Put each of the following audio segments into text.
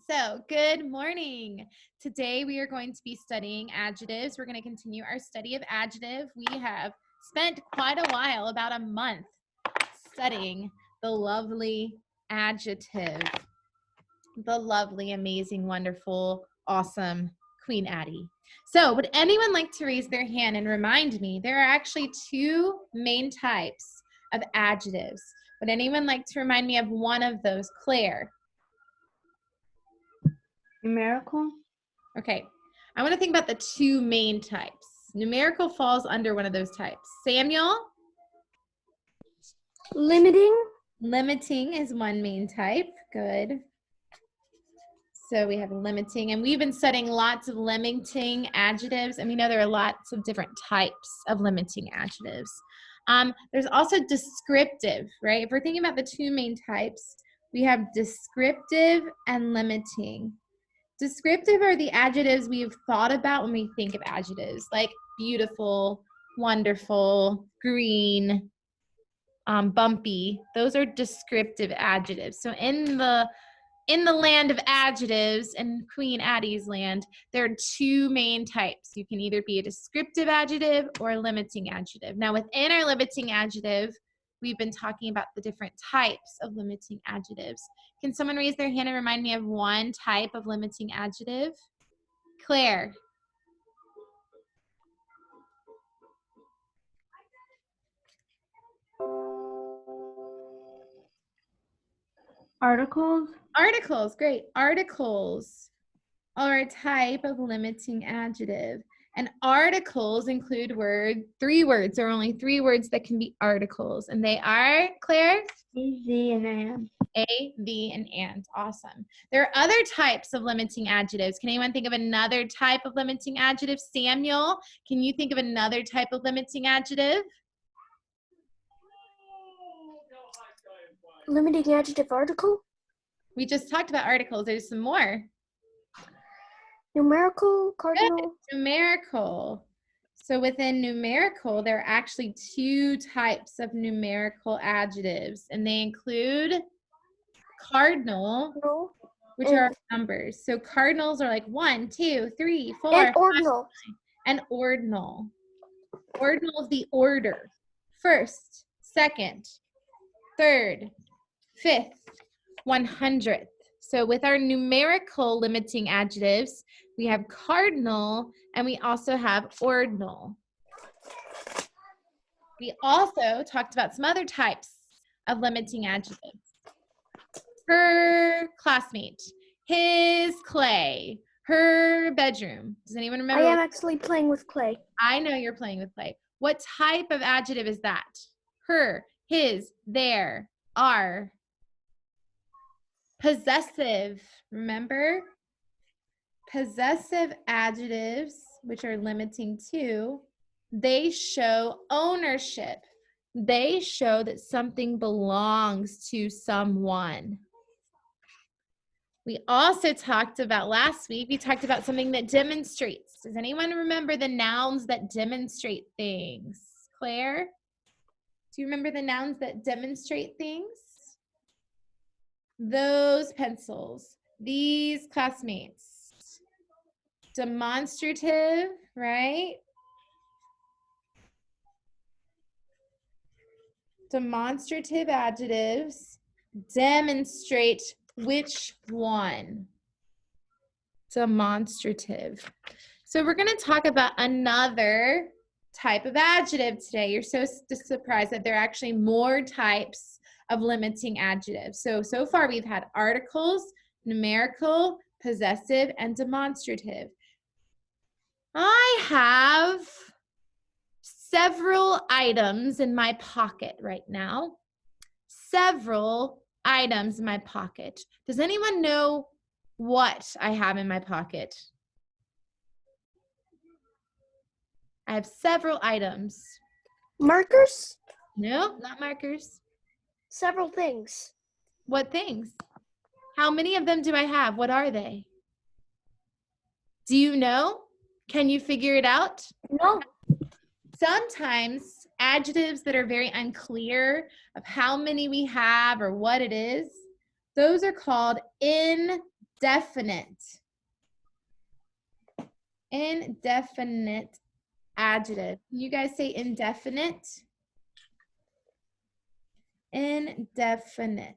So, good morning. Today we are going to be studying adjectives. We're going to continue our study of adjective. We have spent quite a while, about a month, studying the lovely adjective. The lovely, amazing, wonderful, awesome Queen Addie. So, would anyone like to raise their hand and remind me there are actually two main types of adjectives? Would anyone like to remind me of one of those? Claire. Numerical. Okay, I want to think about the two main types. Numerical falls under one of those types. Samuel? Limiting. Limiting is one main type. Good. So we have limiting, and we've been studying lots of limiting adjectives, and we know there are lots of different types of limiting adjectives. There's also descriptive, right? If we're thinking about the two main types, we have descriptive and limiting. Descriptive are the adjectives we've thought about when we think of adjectives, like beautiful, wonderful, green, bumpy. Those are descriptive adjectives. So in the land of adjectives, in Queen Addie's land, there are two main types. You can either be a descriptive adjective or a limiting adjective. Now, within our limiting adjective, we've been talking about the different types of limiting adjectives. Can someone raise their hand and remind me of one type of limiting adjective? Claire. Articles. Articles, great. Articles are a type of limiting adjective. And articles include three words. There are only three words that can be articles. And they are, Claire? A, the, and am. A, the, and and. Awesome. There are other types of limiting adjectives. Can anyone think of another type of limiting adjective? Samuel, can you think of another type of limiting adjective? Limiting adjective article. We just talked about articles. There's some more. Numerical, cardinal. Good. Numerical. So within numerical, there are actually two types of numerical adjectives, and they include cardinal, No. which are numbers. So cardinals are like 1, 2, 3, 4. And ordinal. 5, and ordinal. Ordinal is the order. First, second, third, fifth, 100th. So with our numerical limiting adjectives, we have cardinal and we also have ordinal. We also talked about some other types of limiting adjectives. Her classmate, his clay, her bedroom. Does anyone remember? I am actually playing with clay. I know you're playing with clay. What type of adjective is that? Her, his, their, our. Possessive, remember? Possessive adjectives, which are limiting too, they show ownership. They show that something belongs to someone. We also talked about last week, we talked about something that demonstrates. Does anyone remember the nouns that demonstrate things? Claire, do you remember the nouns that demonstrate things? Those pencils, these classmates. Demonstrative, right? Demonstrative adjectives demonstrate which one? Demonstrative. So we're going to talk about another type of adjective today. You're so surprised that there are actually more types of limiting adjectives. So far we've had articles, numerical, possessive, and demonstrative. I have several items in my pocket right now. Several items in my pocket. Does anyone know what I have in my pocket? I have several items. Markers? No, not markers. Several things. What things? How many of them do I have? What are they? Do you know? Can you figure it out? No. Sometimes adjectives that are very unclear of how many we have or what it is, those are called indefinite. Indefinite. Indefinite adjective. Can you guys say indefinite? Indefinite.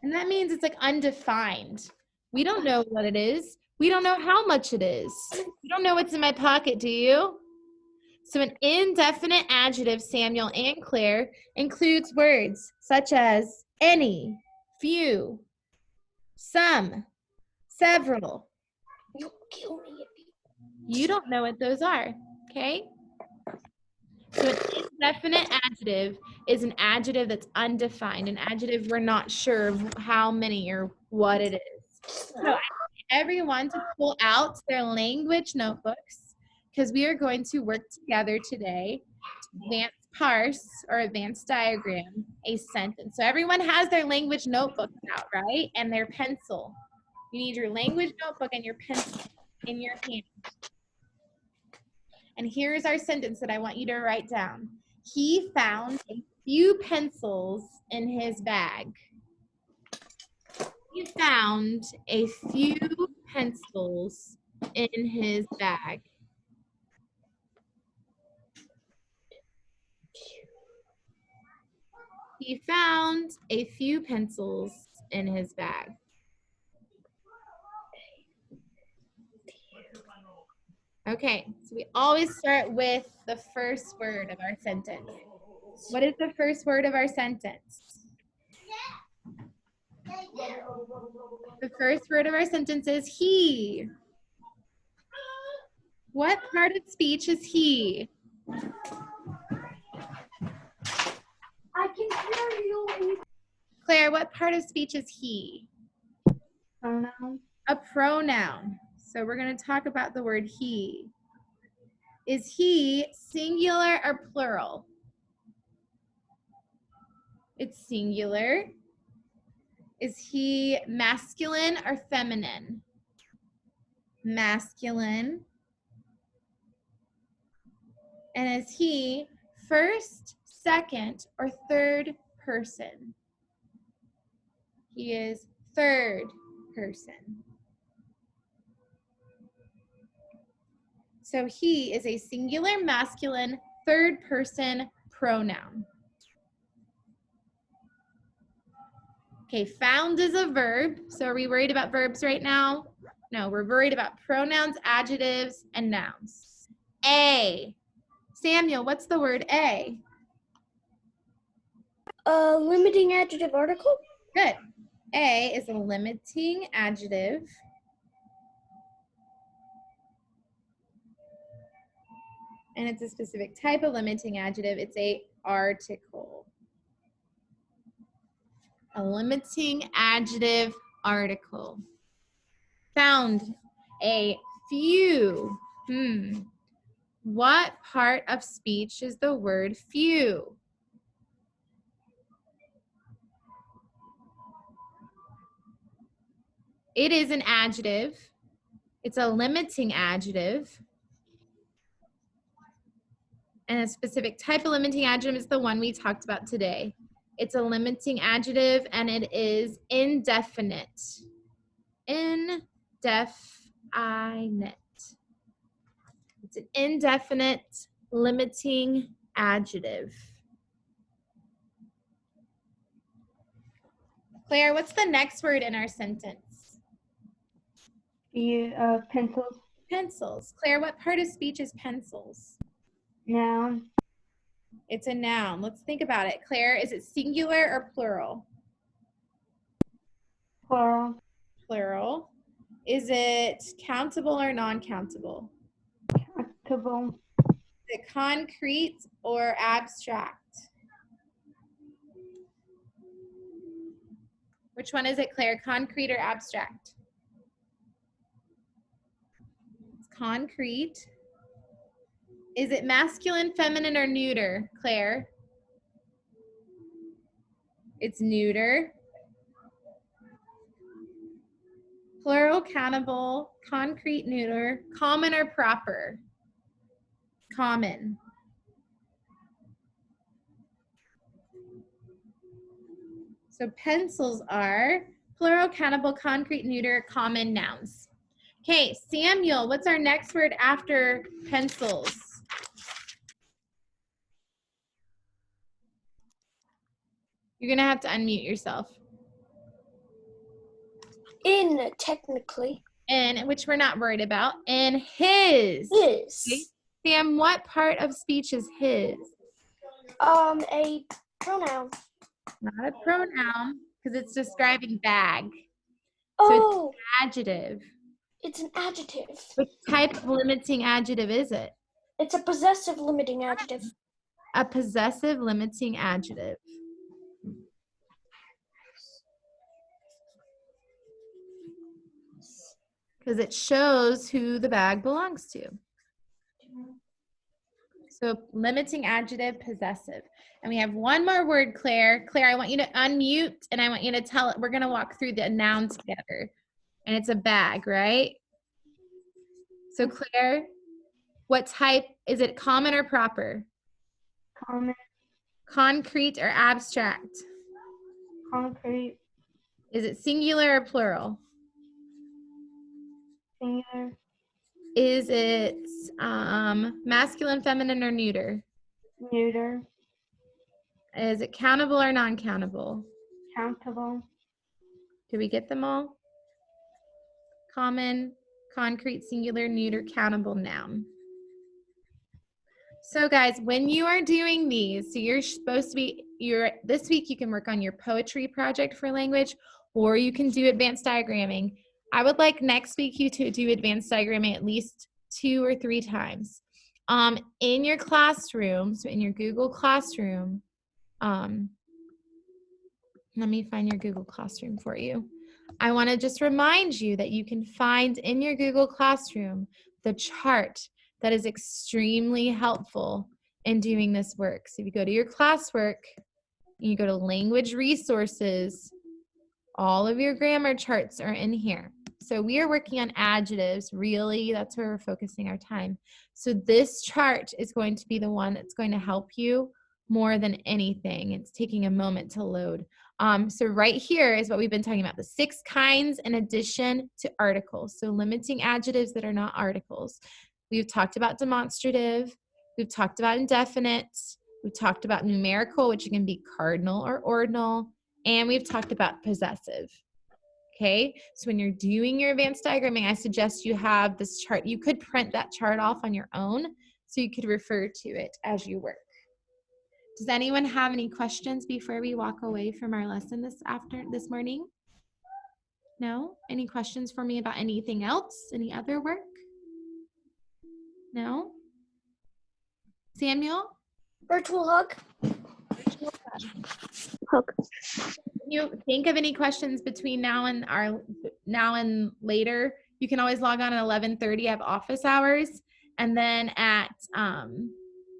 And that means it's like undefined. We don't know what it is. We don't know how much it is. You don't know what's in my pocket, do you? So an indefinite adjective, Samuel and Claire, includes words such as any, few, some, several. You'll kill me if You don't know what those are, okay? So an indefinite adjective is an adjective that's undefined, an adjective we're not sure of how many or what it is. So I need everyone to pull out their language notebooks because we are going to work together today to advance parse or advanced diagram a sentence. So everyone has their language notebook out, right? And their pencil. You need your language notebook and your pencil in your hand. And here's our sentence that I want you to write down. He found a few pencils in his bag. He found a few pencils in his bag. He found a few pencils in his bag. Okay, so we always start with the first word of our sentence. What is the first word of our sentence? The first word of our sentence is he. What part of speech is he? I can hear you. Claire, what part of speech is he? Pronoun. A pronoun. So we're going to talk about the word he. Is he singular or plural? It's singular. Is he masculine or feminine? Masculine. And is he first, second, or third person? He is third person. So he is a singular masculine third person pronoun. Okay, found is a verb. So are we worried about verbs right now? No, we're worried about pronouns, adjectives, and nouns. A. Samuel, what's the word a? Limiting adjective article. Good. A is a limiting adjective. And it's a specific type of limiting adjective. It's a article. A limiting adjective article. Found a few. What part of speech is the word few? It is an adjective. It's a limiting adjective. And a specific type of limiting adjective is the one we talked about today. It's a limiting adjective and it is indefinite. Indefinite. It's an indefinite limiting adjective. Claire, what's the next word in our sentence? Pencils. Pencils. Claire, what part of speech is pencils? Noun. It's a noun. Let's think about it. Claire, is it singular or plural? Plural. Plural. Is it countable or non-countable? Countable. Is it concrete or abstract? Which one is it, Claire? Concrete or abstract? It's concrete. Is it masculine, feminine, or neuter, Claire? It's neuter. Plural, countable, concrete, neuter, common or proper? Common. So pencils are Plural, countable, concrete, neuter, common nouns. Okay, Samuel, what's our next word after pencils? You're going to have to unmute yourself. In, technically. In, which we're not worried about. In his. His. Okay. Sam, what part of speech is his? A pronoun. Not a pronoun, because it's describing bag. Oh, Adjective. it's an adjective. Which type of limiting adjective is it? It's a possessive limiting adjective. A possessive limiting adjective. Because it shows who the bag belongs to. So limiting adjective, possessive. And we have one more word, Claire. Claire, I want you to unmute and I want you to tell it. We're going to walk through the noun together. And it's a bag, right? So Claire, what type, is it common or proper? Common. Concrete or abstract? Concrete. Is it singular or plural? Singular. Is it masculine, feminine, or neuter? Neuter. Is it countable or non-countable? Countable. Did we get them all? Common, concrete, singular, neuter, countable, noun. So guys, when you are doing these, so you're supposed to be, this week you can work on your poetry project for language, or you can do advanced diagramming. I would like next week you to do advanced diagramming at least 2 or 3 times. In your classroom, so in your Google Classroom, let me find your Google Classroom for you. I want to just remind you that you can find in your Google Classroom the chart that is extremely helpful in doing this work. So if you go to your classwork, you go to language resources, all of your grammar charts are in here. So we are working on adjectives, really, that's where we're focusing our time. So this chart is going to be the one that's going to help you more than anything. It's taking a moment to load. So right here is what we've been talking about, the 6 kinds in addition to articles. So limiting adjectives that are not articles. We've talked about demonstrative. We've talked about indefinite. We've talked about numerical, which can be cardinal or ordinal. And we've talked about possessive. Okay, so when you're doing your advanced diagramming, I suggest you have this chart. You could print that chart off on your own so you could refer to it as you work. Does anyone have any questions before we walk away from our lesson this morning? No? Any questions for me about anything else? Any other work? No? Samuel? Virtual hug. Virtual Hug. you think of any questions between now and later, you can always log on at 11:30. I have office hours, and then at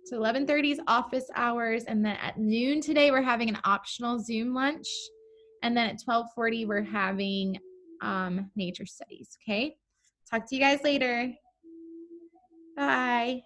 so 11:30 is office hours, and then at noon today we're having an optional Zoom lunch, and then at 12:40 we're having nature studies. Okay, talk to you guys later. Bye.